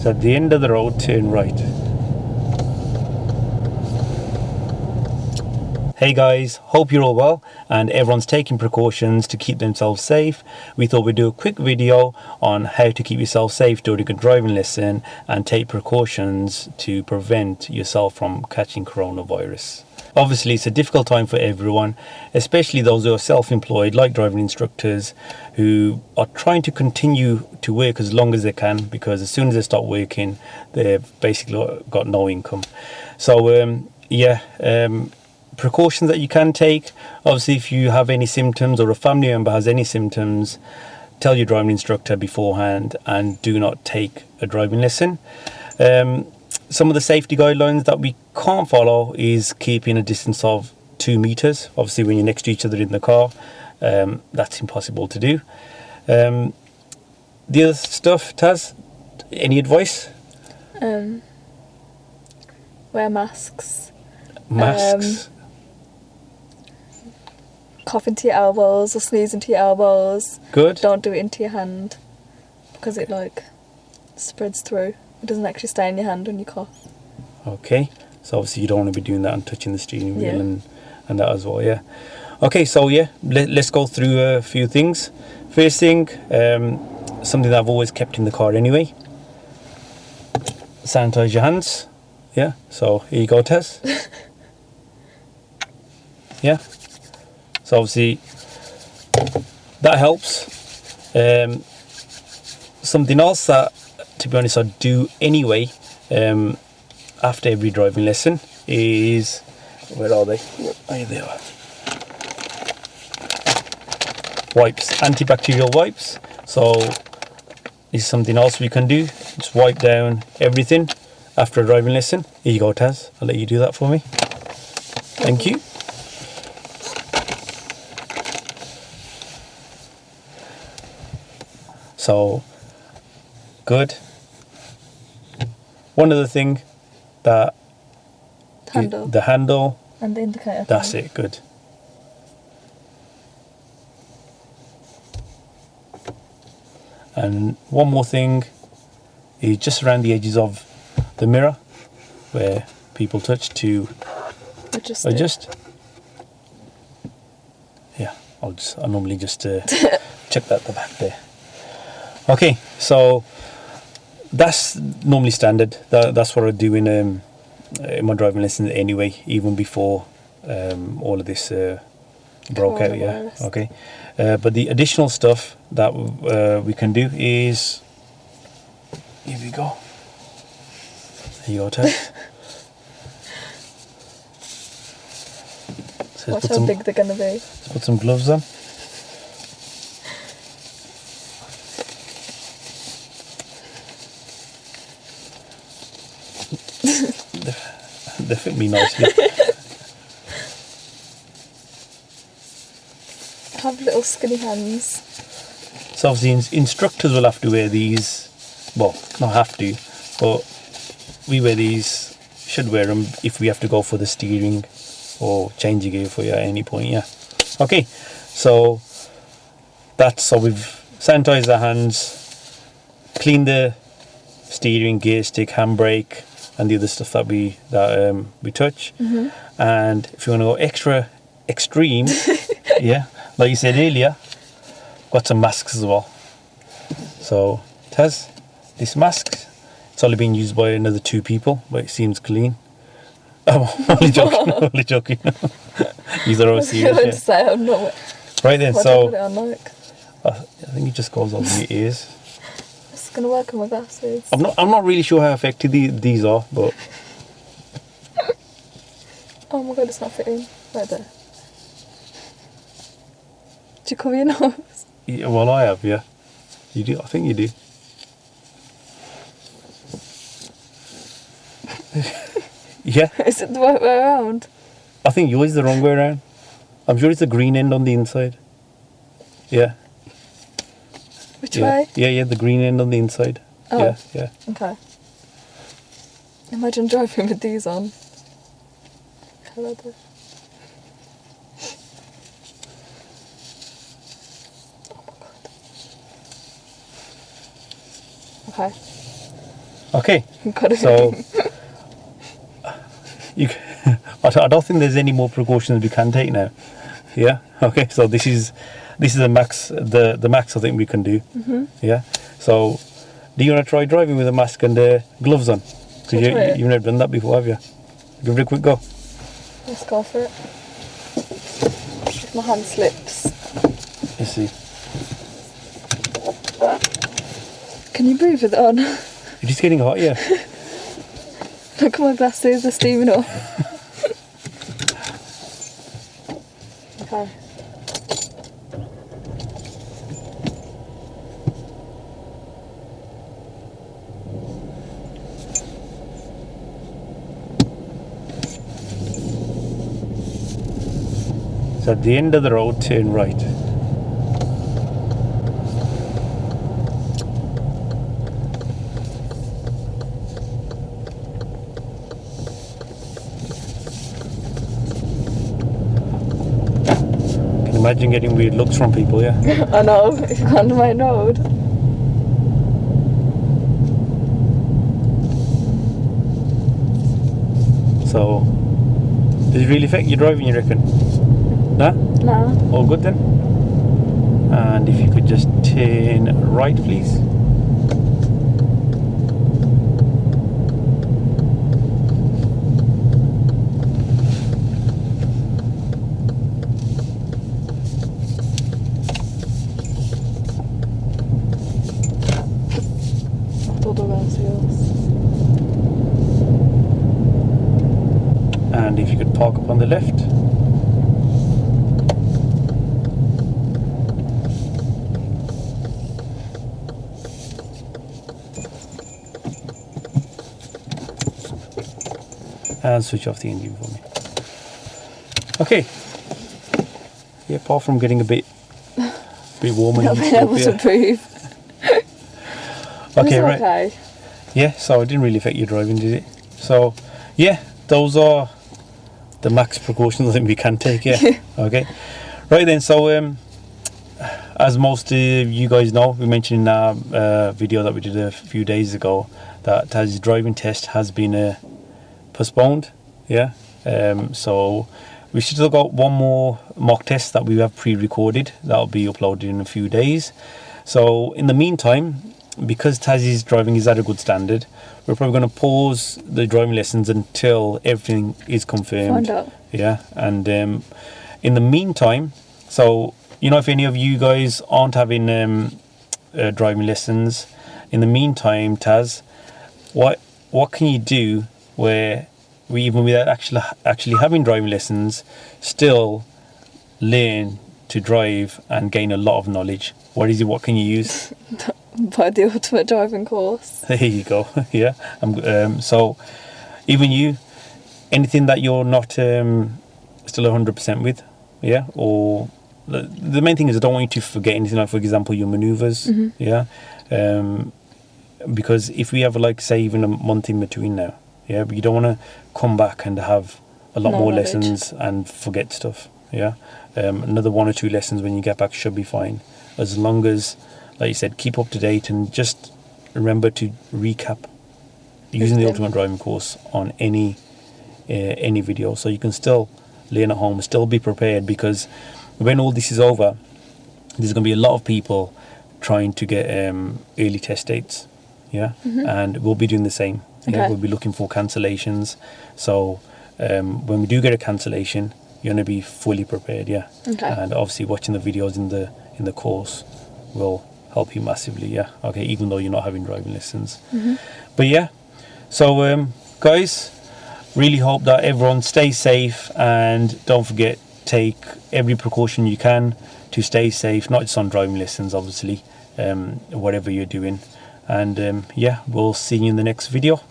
So at the end of the road, turn right. Hey guys, hope you're all well and everyone's taking precautions to keep themselves safe. We thought we'd do a quick video on how to keep yourself safe during a driving lesson and take precautions to prevent yourself from catching coronavirus. Obviously, it's a difficult time for everyone, especially those who are self-employed like driving instructors who are trying to continue to work as long as they can, because as soon as they stop working, they've basically got no income. So precautions that you can take. Obviously, if you have any symptoms or a family member has any symptoms, tell your driving instructor beforehand and do not take a driving lesson. Some of the safety guidelines that we can't follow is keeping a distance of 2 meters. Obviously, when you're next to each other in the car, that's impossible to do. The other stuff, Taz, any advice? Wear masks. Masks. Cough into your elbows or sneeze into your elbows. Good. Don't do it into your hand because it spreads through. It doesn't actually stay in your hand when you cough. Okay, so obviously you don't want to be doing that and touching the steering wheel and that as well, yeah. Okay, so let's go through a few things. First thing, something that I've always kept in the car anyway. Sanitize your hands. Yeah, so here you go, Tess. Yeah. So obviously that helps. Something else that, to be honest, I do anyway after every driving lesson is, where are they? Oh, here they are. Wipes, antibacterial wipes. So this is something else we can do. Just wipe down everything after a driving lesson. Here you go, Taz. I'll let you do that for me. Thank you. So, good. One other thing, that the handle and the indicator. That's it, good. And one more thing is just around the edges of the mirror where people touch to adjust. Yeah, I'll normally just check that at the back there. Okay, so that's normally standard. That's what I do in my driving lessons anyway, even before all of this broke out. Yeah, okay. But the additional stuff that we can do is, here we go. Here you go, Tess. So watch how big they're gonna be. Let's put some gloves on. They fit me nicely. I have little skinny hands. So obviously instructors will have to wear these. Well, not have to, but we wear these. Should wear them if we have to go for the steering or change the gear for you at any point. Yeah. Okay. So we've sanitized our hands, cleaned the steering, gear stick, handbrake, and the other stuff that we touch. Mm-hmm. And if you want to go extra extreme, yeah, like you said earlier, got some masks as well. So Taz, this mask, it's only been used by another 2 people, but it seems clean. Oh, only joking, only joking. These are all serious. Yeah. Right then, so I think it just goes over your ears. It's gonna work on my glasses. I'm not really sure how effective these are, but oh my god, it's not fitting. Right there. Do you cover your nose? Yeah, well, I have, yeah. You do? I think you do. Yeah. Is it the right way around? I think yours is the wrong way around. I'm sure it's the green end on the inside. Yeah. Which way? Yeah, the green end on the inside. Oh. Yeah. Okay. Imagine driving with these on. Hello there. Oh my god. Okay. Okay, Got it. so I don't think there's any more precautions we can take now. Yeah. Okay. So this is the max. The max I think we can do. Yeah. So, do you want to try driving with a mask and gloves on? Shall I try it? You've never done that before, have you? Give it a quick go. Let's go for it. If my hand slips. Let's see. Can you breathe with it on? You're just getting hot, yeah. Look at my glasses, they're steaming up. Okay. So at the end of the road, turn right. Can you imagine getting weird looks from people, yeah? I know, if you're on the main road. So, does it really affect your driving, you reckon? Nah? Nah. All good then? And if you could just turn right, please. I thought they were going to see us. And if you could park up on the left. And switch off the engine for me. Okay. Yeah, apart from getting a bit warm Not and being able to stuff, breathe. yeah. Okay, It's right. okay. Yeah, so it didn't really affect your driving, did it? So, yeah, those are the max precautions I think we can take, yeah. Okay. Right then, so as most of you guys know, we mentioned in our video that we did a few days ago that Taz's driving test has been postponed, yeah. So we still got one more mock test that we have pre-recorded that'll be uploaded in a few days. So in the meantime, because Taz's driving is at a good standard, we're probably going to pause the driving lessons until everything is confirmed. Find out. Yeah, and in the meantime, so you know, if any of you guys aren't having driving lessons, in the meantime, Taz, what can you do where we, even without actually having driving lessons, still learn to drive and gain a lot of knowledge? What is it? What can you use? Buy the ultimate driving course. There you go. Yeah. So even you, anything that you're not still 100% with, yeah, or the main thing is I don't want you to forget anything, like for example your maneuvers, yeah, because if we have like say even a month in between now, yeah, but you don't want to come back and have a lot No more knowledge. lessons and forget stuff, yeah. Another 1 or 2 lessons when you get back should be fine, as long as, like you said, keep up to date and just remember to recap using the ultimate driving course on any video, so you can still learn at home, still be prepared, because when all this is over, there's going to be a lot of people trying to get early test dates, yeah, and we'll be doing the same. Yeah, Okay. we'll be looking for cancellations. So when we do get a cancellation, you're going to be fully prepared, yeah. Okay. And obviously watching the videos in the course will help you massively, yeah. Okay, even though you're not having driving lessons. But yeah, so guys, really hope that everyone stays safe, and don't forget, take every precaution you can to stay safe, not just on driving lessons obviously, whatever you're doing. And yeah, we'll see you in the next video.